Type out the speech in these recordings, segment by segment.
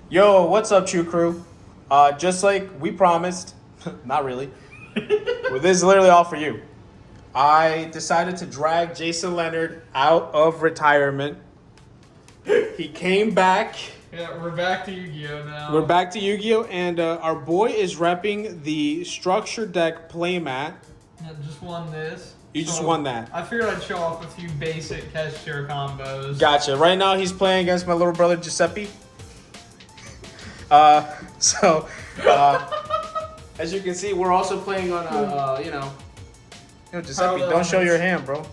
Yo, what's up, True Crew? Just like we promised, not really. Well, this is literally all for you. I decided to drag Jason Leonard out of retirement. He came back. Yeah, we're back to Yu-Gi-Oh now. We're back to Yu-Gi-Oh, and our boy is repping the structure deck playmat. Yeah, just won this. You just won that. I figured I'd show off a few basic Kashtira combos. Gotcha. Right now he's playing against my little brother Giuseppe. As you can see, we're also playing on Giuseppe, don't show your hand, bro.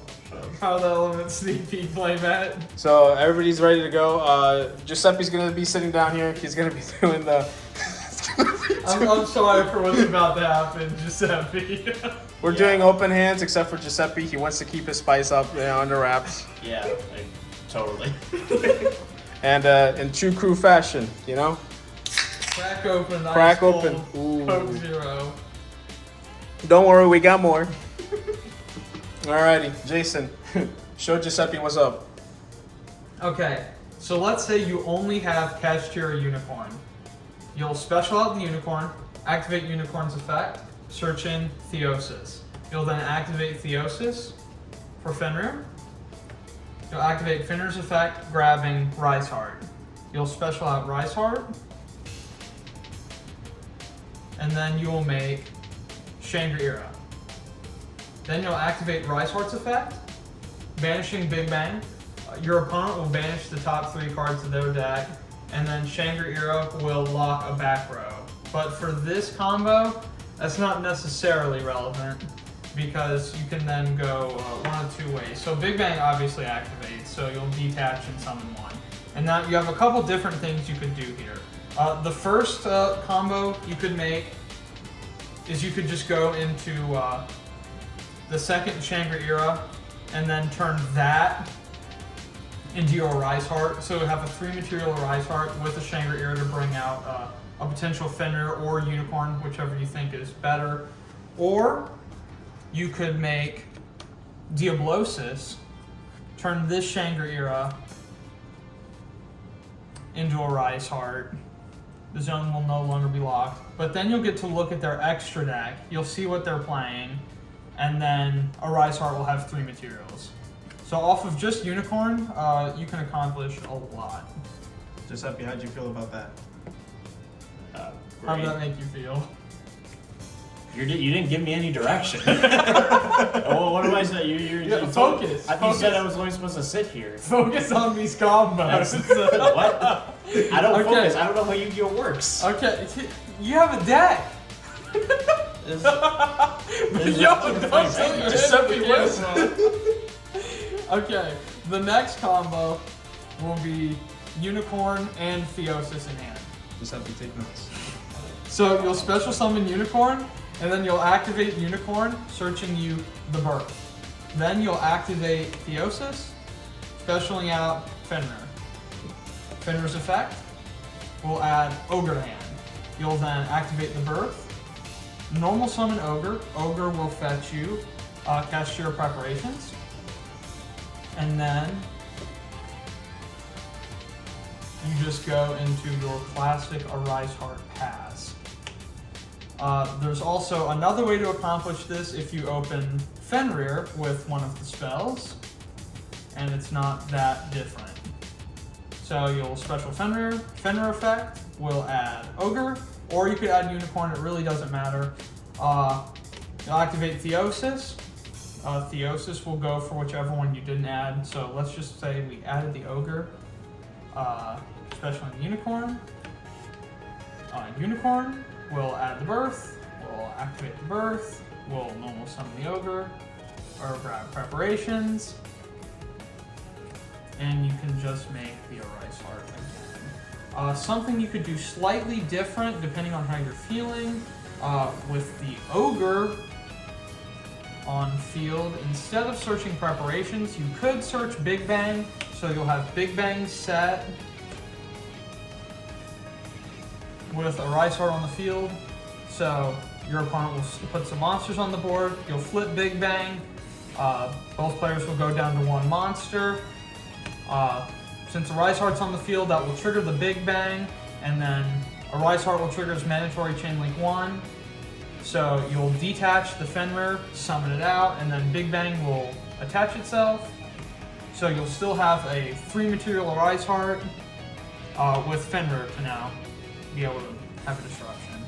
Power the Element Sneak Peek playmat. So everybody's ready to go. Giuseppe's gonna be sitting down here. He's gonna be doing the. I'm sorry for what's about to happen, Giuseppe. We're doing open hands, except for Giuseppe. He wants to keep his spice up, under wraps. Yeah, totally. And in true crew fashion, Crack open. Crack ice open. cold Ooh. Coke Zero. Don't worry, we got more. Alrighty, Jason, show Giuseppe what's up. Okay, so let's say you only have Kashtira Unicorn. You'll special out the Unicorn, activate Unicorn's effect, search in Theosis. You'll then activate Theosis for Fenrir. You'll activate Fenrir's effect, grabbing Rise Heart. You'll special out Rise Heart, and then you will make Shangri-Ira. Then you'll activate Rise Heart's effect, banishing Big Bang. Your opponent will banish the top 3 cards of their deck, and then Shangri-Ira will lock a back row. But for this combo, that's not necessarily relevant because you can then go one of 2 ways. So Big Bang obviously activates, so you'll detach and summon 1. And now you have a couple different things you could do here. The first combo you could make is you could just go into the second Shangri-Ira and then turn that into your Rise Heart. So have a 3 material Rise Heart with a Shangri-Ira to bring out a potential Fenrir or Unicorn, whichever you think is better. Or you could make Diablosis, turn this Shangri-Ira into a Rise Heart. The zone will no longer be locked. But then you'll get to look at their extra deck. You'll see what they're playing. And then a Rise Heart will have 3 materials. So off of just Unicorn, you can accomplish a lot. Giuseppe, how'd you feel about that? How did that make you feel? You didn't give me any direction. Oh, what do I say? Focus. You said I was only supposed to sit here. Focus on these combos. What? I don't Okay. focus. I don't know how Yu-Gi-Oh works. Okay, you have a deck. Don't say your Giuseppe wins. wins. Okay, the next combo will be Unicorn and Theosis in hand. Giuseppe, take notes. So you'll special summon Unicorn, and then you'll activate Unicorn, searching you the birth. Then you'll activate Theosis, specialing out Fenrir. Fenrir's effect will add Ogre to hand. You'll then activate the birth, normal summon Ogre. Ogre will fetch you Kashtira Preparations. And then you just go into your classic Arise Heart pass. There's also another way to accomplish this if you open Fenrir with one of the spells, and it's not that different. So you'll special Fenrir effect will add Ogre, or you could add Unicorn, it really doesn't matter. You'll activate Theosis. Theosis will go for whichever one you didn't add. So let's just say we added the Ogre, special in Unicorn. Unicorn will add the birth, we'll activate the birth, we'll normal summon the Ogre, or grab Preparations, and you can just make the Arise Heart again. Something you could do slightly different depending on how you're feeling, with the Ogre on field, instead of searching Preparations, you could search Big Bang, so you'll have Big Bang set with a Rise Heart on the field. So your opponent will put some monsters on the board, you'll flip Big Bang, both players will go down to 1 monster. Since the Rise Heart's on the field, that will trigger the Big Bang, And then a Rise Heart will trigger as mandatory Chain Link 1. So you'll detach the Fenrir, summon it out, and then Big Bang will attach itself. So you'll still have a 3 material Rise Heart with Fenrir to now be able to have a disruption.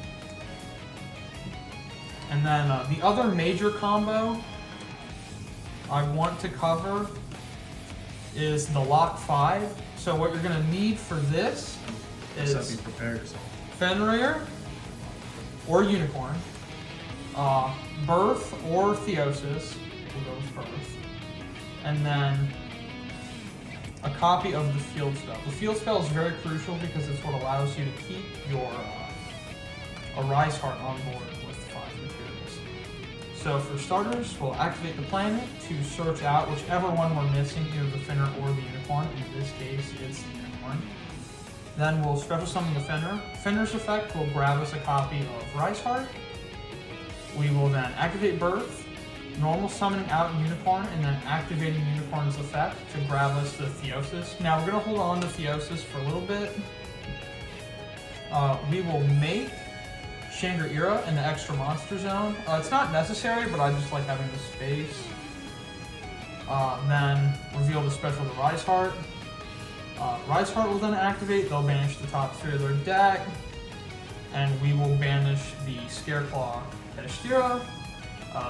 And then the other major combo I want to cover is the Lock 5. So what you're going to need for this is Fenrir or Unicorn, Birth or Theosis, we'll go with Birth, and then a copy of the Field Spell. The Field Spell is very crucial because it's what allows you to keep your Arise Heart on board with 5 materials. So for starters, we'll activate the planet to search out whichever one we're missing, either the Fenrir or the Unicorn. In this case, it's the Unicorn. Then we'll special summon the Fenrir. Fenrir's effect will grab us a copy of Rise Heart. We will then activate Birth, normal summoning out Unicorn, and then activating Unicorn's effect to grab us the Theosis. Now we're going to hold on to Theosis for a little bit. We will make Shangri-Ira in the extra monster zone. It's not necessary, but I just like having the space. Then reveal the special to Rise Heart. Rise Heart will then activate. They'll banish the top 3 of their deck. And we will banish the Scareclaw Kashtira.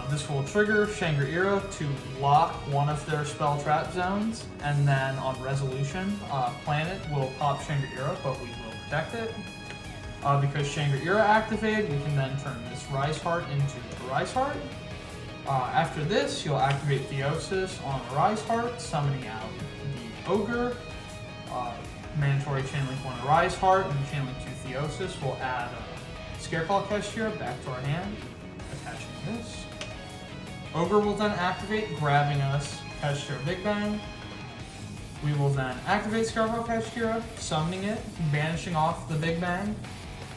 This will trigger Shangri-Ira to lock one of their spell trap zones. And then on resolution, Planet will pop Shangri-Ira, but we will protect it. Because Shangri-Ira activated, we can then turn this Rise Heart into a Rise Heart. After this, you'll activate Theosis on the Rise Heart, summoning out the Ogre. Mandatory Chain Link 1 Rise Heart and Chain Link 2 Theosis. We'll add Scareclaw Kashtira back to our hand, attaching this. Ogre will then activate, grabbing us Kashtira Big Bang. We will then activate Scareclaw Kashtira, summoning it, banishing off the Big Bang.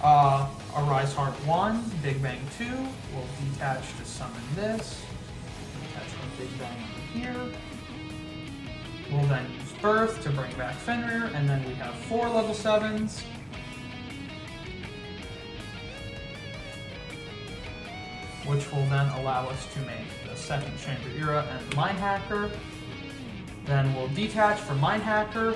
A Rise Heart 1, Big Bang 2. We'll detach to summon this. Attach our Big Bang over here. We'll then use Birth to bring back Fenrir, and then we have 4 level 7s. Which will then allow us to make the second Shangri-Ira and Mind Hacker. Then we'll detach for Mind Hacker.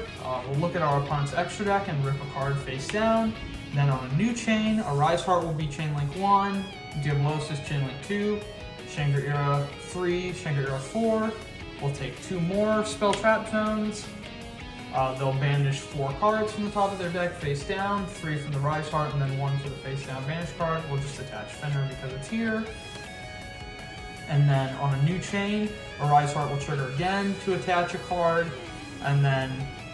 We'll look at our opponent's extra deck and rip a card face down. Then on a new chain, a Rise Heart will be Chain Link 1, Diablosis Chain Link 2, Shangri-Ira 3, Shangri-Ira 4. We'll take 2 more spell trap zones. They'll banish 4 cards from the top of their deck face down, 3 from the Rise Heart, and then 1 for the face down banish card. We'll just attach Fenrir because it's here. And then on a new chain, a Rise Heart will trigger again to attach a card. And then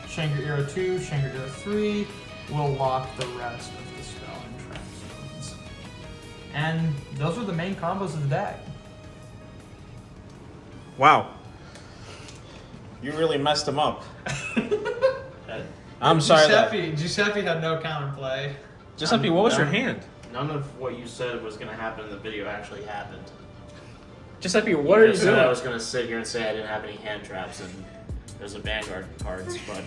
Shangri-Ira 2, Shangri-Ira 3 will lock the rest of the spell and trap zones. And those are the main combos of the deck. Wow. You really messed him up. I'm sorry. Giuseppe had no counterplay. Giuseppe, what was your hand? None of what you said was going to happen in the video actually happened. Giuseppe, what are you just said doing? I was going to sit here and say I didn't have any hand traps and there's a Vanguard cards, but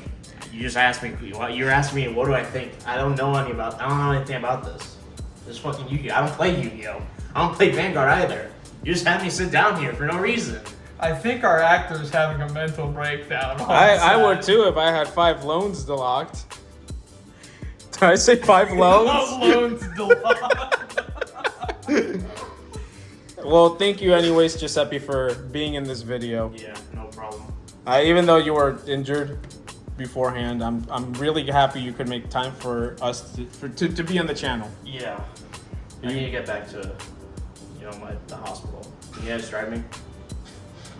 you just asked me. You're asking me what do I think? I don't know anything about this. This fucking Yu-Gi-Oh. I don't play Yu-Gi-Oh. I don't play Vanguard either. You just had me sit down here for no reason. I think our actor's having a mental breakdown. I would too if I had 5 loans delocked. Did I say 5 loans? Loans delocked. Well, thank you anyways, Giuseppe, for being in this video. Yeah, no problem. Even though you were injured beforehand, I'm really happy you could make time for us to be on the channel. Yeah. I need to get back to, the hospital. Can you guys drive me?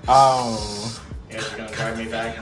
Oh. You guys are gonna drive me back?